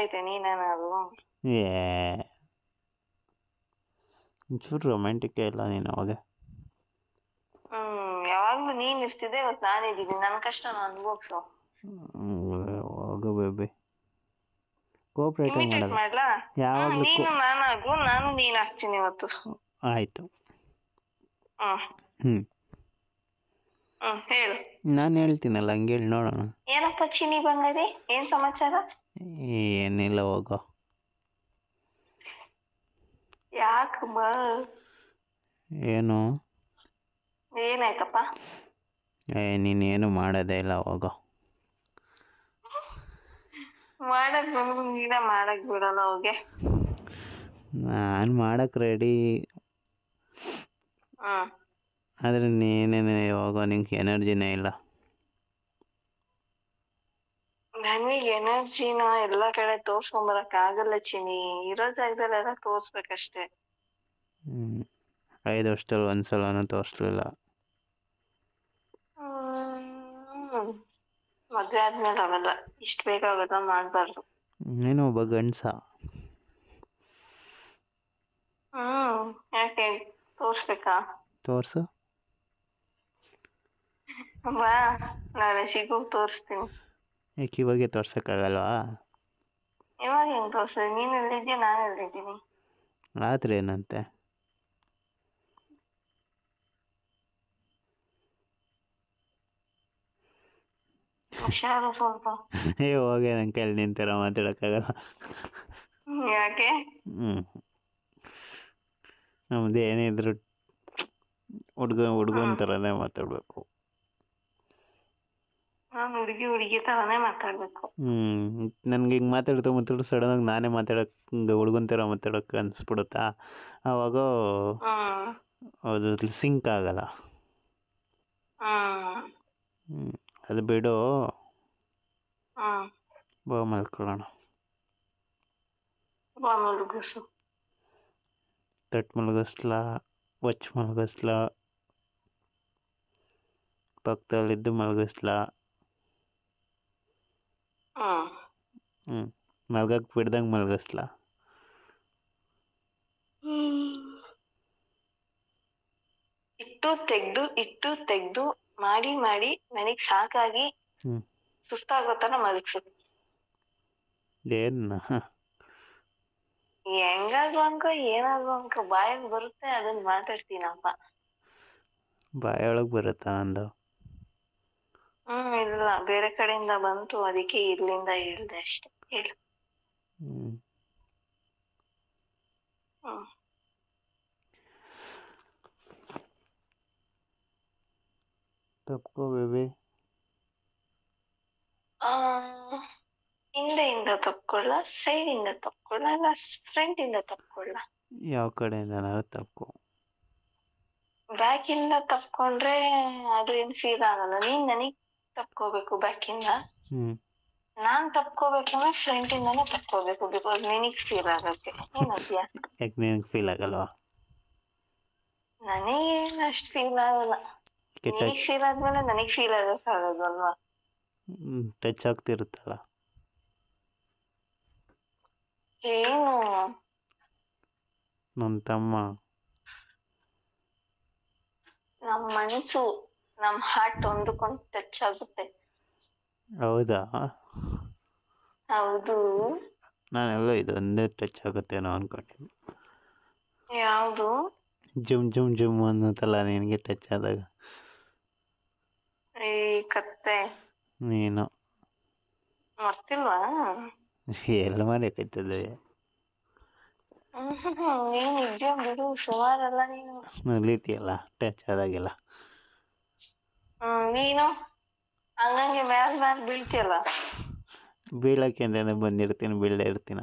ಐತೆ ನೀನೇನಾದ್ರು. ಏ ಒಂಚೂರು ರೊಮ್ಯಾಂಟಿಕ್ ಇಲ್ಲ ನೀನು ಅವಾಗ. ಯಾವಾಗ್ಲೂ ನೀನ್ ಇರ್ತಿದ್ದೆ, ಇವತ್ತು ನಾನಿದ್ದೀನಿ. ನನ್ನ ಕಷ್ಟ ನಾನು ಅನ್ಭೋಗ್ಸು. ಹೋಗು ಬೇಬಿ, ಕೋಆಪ್ರೇಟ್ ಇಮಿಟೇಟ್ ಮಾಡಲ್ಲ ಮಾಡ್ಲಾ? ಯಾವಾಗಲೂ. ನೀನು ನಾನಾಗು, ನಾನು ನೀನ್ ಆಗ್ತೀನಿ ಇವತ್ತು. ಆಯಿತು. ಹ್ಮ್ ಹೇಳು. ನಾನು ಹೇಳ್ತೀನಲ್ಲ, ಹಂಗೆ ಹೇಳಿ ನೋಡೋಣ. ಏನಪ್ಪ ಚಿನಿ ಬಂಗಾರಿ, ಏನ್ ಸಮಾಚಾರ? ಏನಿಲ್ಲ, ಹೋಗೋ. ಯಾಕಮ್ಮ? ಏನು? ಏನಾಯ್ತಪ್ಪ? ನೀನೇನು ಮಾಡೋದೇ ಇಲ್ಲ, ಹೋಗೋ. ಮಾಡಕ್ ಬಂದ ಮಾಡಕ್ ಬಿಡಲ್ಲ, ಹೋಗೆ. ನಾನು ಮಾಡಕ್ಕೆ ರೆಡಿ. ಆದರೆ ನೀನೇನೆ ಹೋಗೋ, ನಿಂಗೆ ಎನರ್ಜಿನೇ ಇಲ್ಲ. ನನಗೆ ಎನರ್ಜಿನ ಎಲ್ಲ ಕಡೆ ತೋರ್ಸ್ಕೊಂಬರಕ್ ಆಗಲ್ಲ ಚಿನಿ. ಇರೋ ಜಾಗದಲ್ಲೆಲ್ಲ ತೋರ್ಸ್ಬೇಕಷ್ಟೇ. 5 ವರ್ಷದಲ್ಲಿ ಒಂದ್ಸಲನೂ ತೋರಿಸ್ಲಿಲ್ಲ. ಮದ್ವೆ ಆದ್ಮೇಲೆ ಅವೆಲ್ಲ ಇಷ್ಟು ಬೇಗ ಅವೆಲ್ಲ ಮಾಡ್ಬಾರ್ದು. ನೀನು ಒಬ್ಬ ಗಂಡಸ. ಯಾಕೆ ತೋರ್ಸ್ಬೇಕಾ? ತೋರ್ಸು. ಬಾ, ನಾನು ಸಿಗು ತೋರಿಸ್ತೀನಿ. ಯಾಕೆ ಇವಾಗೆ ತೋರ್ಸೋಕ್ಕಾಗಲ್ವಾ? ಇವಾಗ ಹೆಂಗ್ ತೋರ್ಸಿದೆ? ನೀನು ಎಲ್ಲಿದ್ಯಾ, ನಾನು ಎಲ್ಲಿದ್ದೀನಿ? ಆದ್ರೆ ಏನಂತೆ? ಹುಷಾರು ಸ್ವಲ್ಪ. ಹೋಗಿ ನನ್ನ ಕೈಲಿ ನಿಂತರ ಮಾತಾಡೋಕ್ಕಾಗಲ್ಲ. ಯಾಕೆ? ನಮ್ದು ಏನಿದ್ರು ಹುಡ್ಗನ್ ಥರನೇ ಮಾತಾಡಬೇಕು. ನಾನು ಹುಡುಗಿ ಥರನೇ ಮಾತಾಡಬೇಕು. ನನ್ಗೆ ಹಿಂಗೆ ಮಾತಾಡ್ತಾ ಸಡನ್ನಾಗಿ ನಾನೇ ಮಾತಾಡೋಕೆ ಹುಡ್ಗನ್ ಥರ ಮಾತಾಡೋಕೆ ಅನಿಸ್ಬಿಡುತ್ತಾ? ಆವಾಗ ಅದು ಸಿಂಕ್ ಆಗಲ್ಲ. ಅದು ಬಿಡು, ಬಾ ಮಲ್ಕೊಳ್ಳೋಣ. ತಟ್ಟು ಮಲಗಿಸ್ಲಾ, ಒಚ್ಚ ಮಲಗಿಸ್ಲಾ, ಪಕ್ಕದಲ್ಲಿದ್ದು ಮಲಗಿಸ್ಲಾ? ಮಲ್ಗಕ್ಕೆ ಬಿಡ್ದಂಗೆ ಮಲಗಿಸ್ಲಾ? ಇಟ್ಟು ತೆಗ್ದು ಮಾಡಿ ನನಗ್ ಸಾಕಾಗಿ ಸುಸ್ತಾಗೋ ತರ ಮಲಗ್ಸು. ಏನ ಹೆಂಗಾದ್ರು ಅನ್ಕೋ, ಏನಾದ್ರು ಅನ್ಕೋ, ಬಾಯಿಗೆ ಬರುತ್ತೆ ಅದನ್ನ ಮಾತಾಡ್ತೀನಪ್ಪ. ಬಾಯೊಳಗೆ ಬರುತ್ತಾ ಅಂದು? ಇಲ್ಲ, ಬೇರೆ ಕಡೆಯಿಂದ ಬಂತು, ಅದಕ್ಕೆ ಇಲ್ಲಿಂದ ಹೇಳ್ದೆ ಅಷ್ಟೆ. ಹೇಳು. ತಪ್ಕೋ ಬೇಬಿ. ಹಿಂದೆಯಿಂದ ತಪ್ಕೊಳ್ಳ, ಸೈಡಿಂದ ತಪ್ಕೊಳ್ಳ, ಇಲ್ಲ ಫ್ರಂಟ್ ಇಂದ ತಪ್ಕೊಳ್ಳ? ಯಾವ ಕಡೆಯಿಂದ ತಪ್ಕೋ. ಬ್ಯಾಕ್ ಇಂದ ತಪ್ಕೊಂಡ್ರೆ ಅದು ಏನ್ ಫೀಲ್ ಆಗಲ್ಲ. ನೀನ್ ನನಗ್ ತಪ್ಕೋಬೇಕು ಬ್ಯಾಕ್ ಇಂದ. ನಾನ್ ತಪ್ಕೋಬೇಕಂದ್ರೆ ಫ್ರಂಟ್ ಇಂದಾನೆ ತಪ್ಕೋಬೇಕು, ಬಿಕಾಸ್ ನಿನಗ್ ಫೀಲ್ ಆಗಕ್ಕೆ. ಏನದ್ಯಾ? ಯಾಕೆ ನಿನಗೆ ಫೀಲ್ ಆಗಲ್ವಾ? ನನಗೇನು ಅಷ್ಟು ಫೀಲ್ ಆಗಲ್ಲ. ನಿನಗ್ ಫೀಲ್ ಆದ್ಮೇಲೆ ನನಗ್ ಫೀಲ್ ಆಗಲ್ವಾ? ಟಚ್ ಆಗ್ತಿರುತ್ತಲ್ಲ. ಏನು? ನನ್ನ ತಮ್ಮ. ನಮ್ ಮನ್ಸು, ನಮ್ ಹಾರ್ಟ್ ಒಂದಕ್ಕೊಂದು ಟಚ್ ಆಗುತ್ತೆ. ಹೌದಾ? ಹೌದು. ನಾನೆಲ್ಲ ಇದೊಂದೇ ಟಚ್ ಆಗುತ್ತೇನೋ ಅನ್ಕೊಂಡಿದ್ದೆ. ಯಾವುದು? ಜುಮ್ ಜುಮ್ ಜುಮ್ ಅನ್ನುತ್ತಲ್ಲ ನಿನಗೆ ಟಚ್ ಆದಾಗ. ಈ ಕತ್ತೆ ನೀನು ಮರ್ತಿಲ್ವಾ? ಎಲ್ಲ ಮಾಡಕ್ಕಾಯ್ತದೆ. ನೀನ್ ನಿಜ ಬಿಡು, ಸುಮಾರಲ್ಲ ನೀನು. ನಗ್ಲಿತಿಯಲ್ಲ ಟಚ್ ಆದಾಗೆಲ್ಲ. ನೀನು ಹಂಗಂಗೆ ಮ್ಯಾಲ್ ಬೀಳ್ತಿಯಲ್ಲ. ಬೀಳಕ್ಕೆ ಅಂತ ಬಂದಿರ್ತೀನಿ, ಬೀಳದೆ ಇರ್ತೀನ.